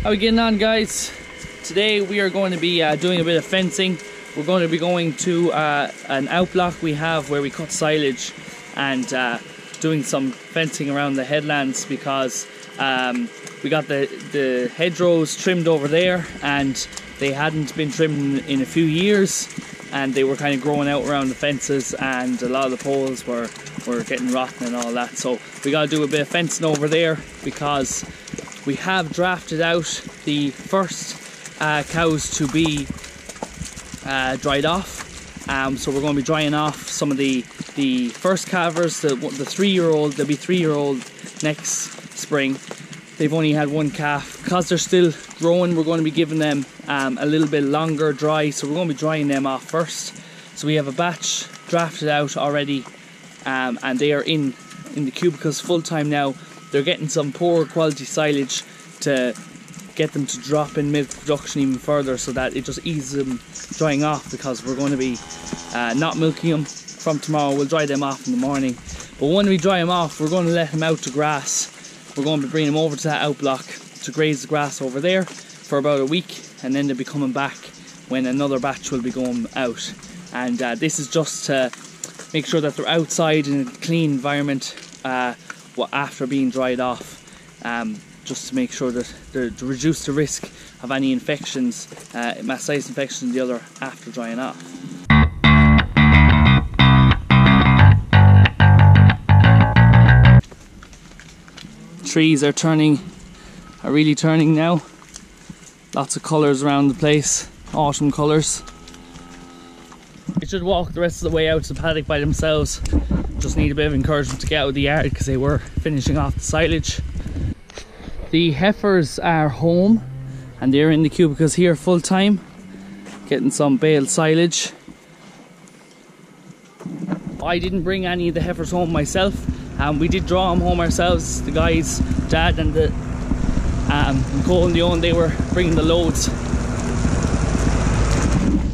How are we getting on, guys? Today we are going to be doing a bit of fencing. We're going to be going to an outblock we have where we cut silage and doing some fencing around the headlands because we got the hedgerows trimmed over there and they hadn't been trimmed in a few years and they were kind of growing out around the fences and a lot of the poles were getting rotten and all that. So we got to do a bit of fencing over there because we have drafted out the first cows to be dried off. So we're going to be drying off some of the first calvers, the 3-year-old. They'll be 3-year-old next spring. They've only had one calf. Because they're still growing, we're going to be giving them a little bit longer dry, so we're going to be drying them off first. So we have a batch drafted out already, and they are in the cubicles full time now. They're getting some poor quality silage to get them to drop in milk production even further, so that it just eases them drying off, because we're going to be not milking them from tomorrow. We'll dry them off in the morning, but when we dry them off, we're going to let them out to grass. We're going to be bringing them over to that outblock to graze the grass over there for about a week, and then they'll be coming back when another batch will be going out. And this is just to make sure that they're outside in a clean environment after being dried off, just to make sure that to reduce the risk of any infections, mastitis infections and the other, after drying off. Trees are really turning now. Lots of colours around the place, autumn colours. They should walk the rest of the way out to the paddock by themselves. Just need a bit of encouragement to get out of the yard because they were finishing off the silage. The heifers are home and they're in the cubicles here full time, getting some baled silage. I didn't bring any of the heifers home myself. We did draw them home ourselves. The guys, Dad and Cole and Leon, they were bringing the loads.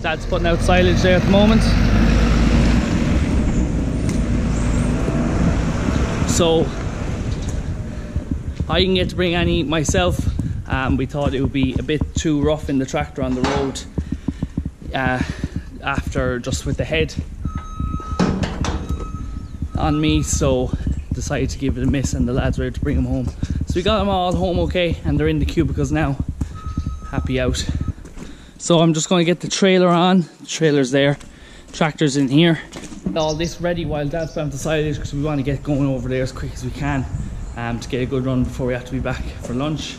Dad's putting out silage there at the moment. So I didn't get to bring any myself. We thought it would be a bit too rough in the tractor on the road after just with the head on me, so decided to give it a miss, and the lads were able to bring them home. So we got them all home okay, and they're in the cubicles now, happy out. So I'm just going to get the trailer on. The trailer's there, tractor's in here. All this ready while Dad's putting the silage, because we want to get going over there as quick as we can to get a good run before we have to be back for lunch.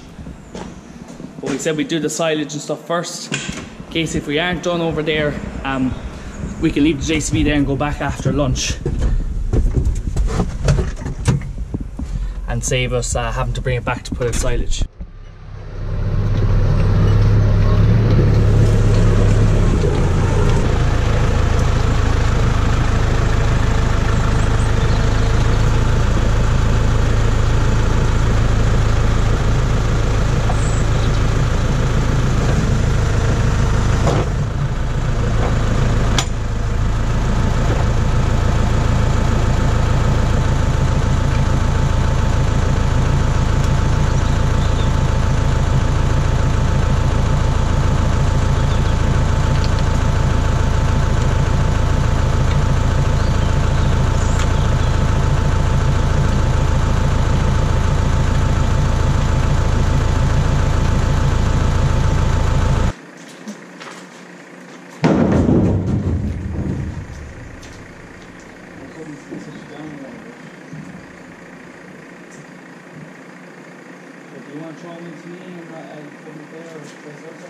But we said we'd do the silage and stuff first, in case if we aren't done over there, we can leave the JCB there and go back after lunch and save us having to bring it back to put out silage. You want to throw them into me and I'll put them there, or vice versa?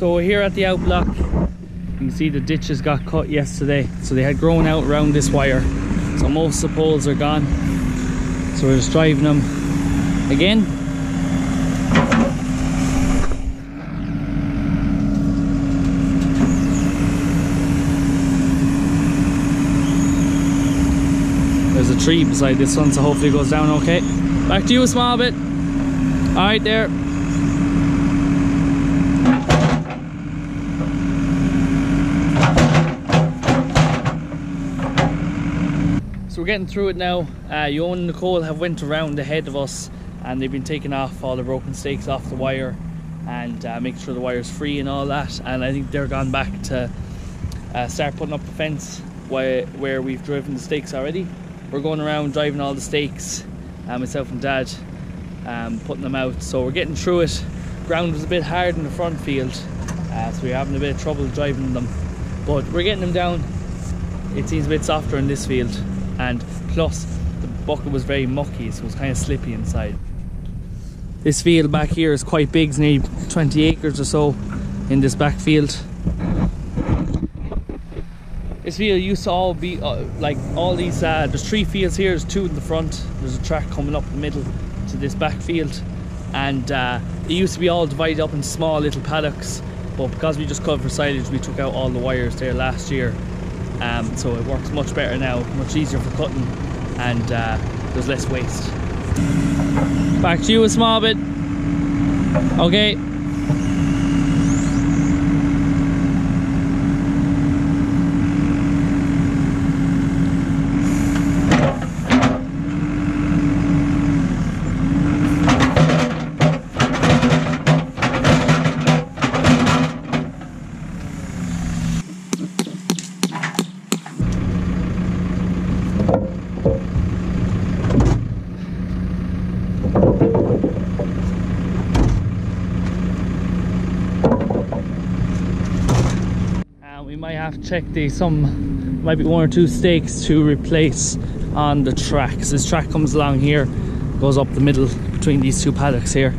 So we're here at the outblock. You can see the ditches got cut yesterday, so they had grown out around this wire. So most of the poles are gone. So we're just driving them again. There's a tree beside this one, so hopefully it goes down okay. Back to you a small bit. Alright there. So we're getting through it now. Johan and Nicole have went around ahead of us and they've been taking off all the broken stakes off the wire and making sure the wire's free and all that. And I think they're gone back to start putting up the fence where we've driven the stakes already. We're going around driving all the stakes, myself and Dad, putting them out. So we're getting through it. Ground was a bit hard in the front field, so we're having a bit of trouble driving them. But we're getting them down. It seems a bit softer in this field. And plus, the bucket was very mucky, so it was kind of slippy inside. This field back here is quite big. It's nearly 20 acres or so in this back field. This field used to all be like all these, there's 3 fields here, there's 2 in the front, there's a track coming up the middle to this back field, and it used to be all divided up in small little paddocks, but because we just cut for silage we took out all the wires there last year, so it works much better now, much easier for cutting, and there's less waste. Back to you a small bit. Okay. We might have to check might be 1 or 2 stakes to replace on the track. So this track comes along here, goes up the middle between these 2 paddocks here.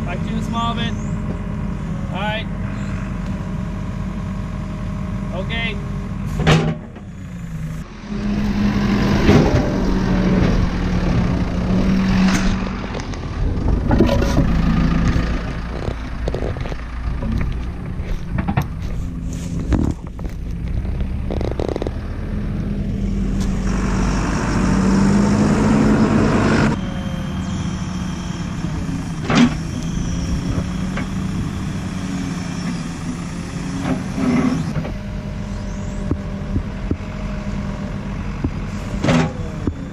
Back to you a small bit. Alright. Okay.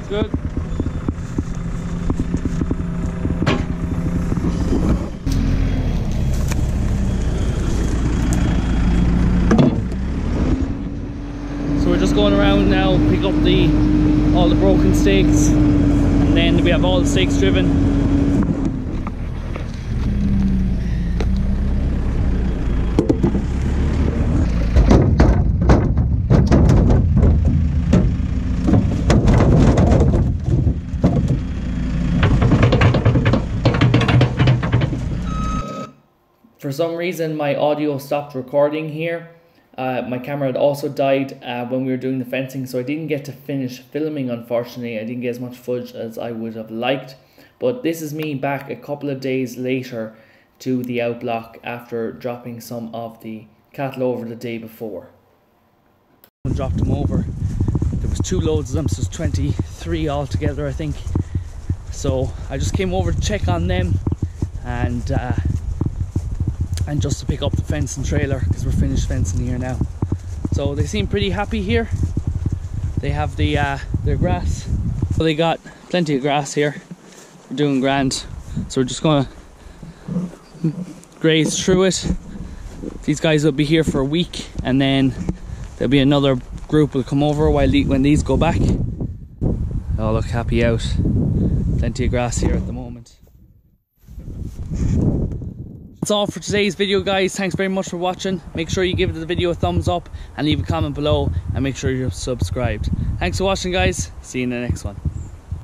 Good. So we're just going around now, pick up all the broken stakes, and then we have all the stakes driven. For some reason my audio stopped recording here. My camera had also died when we were doing the fencing, so I didn't get to finish filming, unfortunately. I didn't get as much footage as I would have liked. But this is me back a couple of days later to the outblock after dropping some of the cattle over the day before. I dropped them over. There was 2 loads of them, so it's 23 altogether I think. So I just came over to check on them and just to pick up the fence and trailer because we're finished fencing here now. So they seem pretty happy here. They have their grass. So they got plenty of grass here. We're doing grand. So we're just gonna graze through it. These guys will be here for a week, and then there'll be another group will come over when these go back. Oh, look, happy out. Plenty of grass here at the moment. That's all for today's video, guys. Thanks very much for watching. Make sure you give the video a thumbs up and leave a comment below, and make sure you're subscribed. Thanks for watching, guys. See you in the next one.